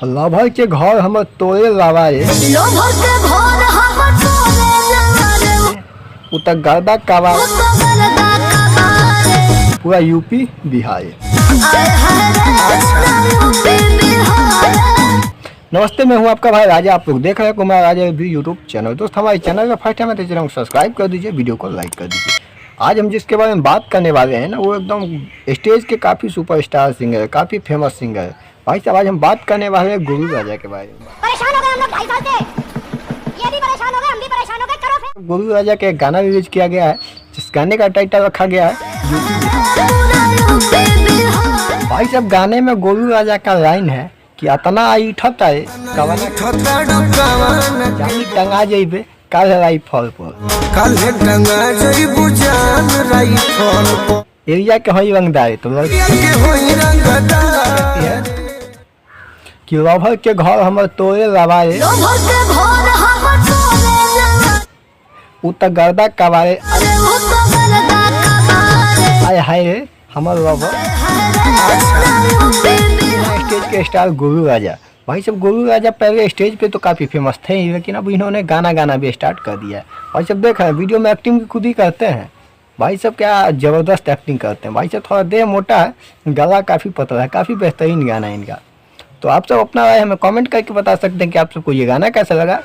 Lover के घर हमर तोरे लावा रे उतर गर्दा कावा पूरा यूपी बिहार। नमस्ते, मैं हूं आपका भाई राजा। आप लोग देख रहे हैं कुमार राजा भी यूट्यूब चैनल। दोस्त हमारे चैनल का फर्स्ट टाइम है तो चैनल को सब्सक्राइब कर दीजिए, वीडियो को लाइक कर दीजिए। आज हम जिसके बारे में बात करने वाले हैं ना, वो एकदम स्टेज के काफ़ी सुपरस्टार सिंगर है, काफ़ी फेमस सिंगर है। भाई साहब, आज हम बात करने वाले हैं गुरु राजा के बारे में। परेशान हो गए हम लोग भाई साहब से, ये भी परेशान हो गए, हम भी परेशान हो गए। करो फिर। गुरु राजा का एक गाना रिलीज किया गया है, जिस गाने का टाइटल रखा गया है भाई साहब। गाने में गुरु राजा का लाइन है कि अतना आई ठता है जानी टंगा जइबे काल लाई फल पर एरिया के हई रंगदार तो कि लभर के घर हमर तोरे लवारे उतर गर्दा कबारे आय हाय रे हमर लभर। स्टेज के स्टार गुरु राजा। भाई सब, गुरु राजा पहले स्टेज पे तो काफ़ी फेमस थे, लेकिन अब इन्होंने गाना भी स्टार्ट कर दिया है। भाई सब देख रहे हैं, वीडियो में एक्टिंग भी खुद ही करते हैं। भाई सब क्या ज़बरदस्त एक्टिंग करते हैं। भाई सब थोड़ा देह मोटा है, गला काफ़ी पतला है, काफ़ी बेहतरीन गाना है इनका। तो आप सब अपना राय हमें कमेंट करके बता सकते हैं कि आप सबको ये गाना कैसा लगा।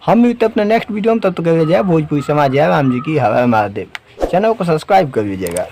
हम मिलते अपने नेक्स्ट वीडियो में, तब तक जय भोजपुरी समाज, जय राम जी की हर हर महादेव। चैनल को सब्सक्राइब कर लीजिएगा।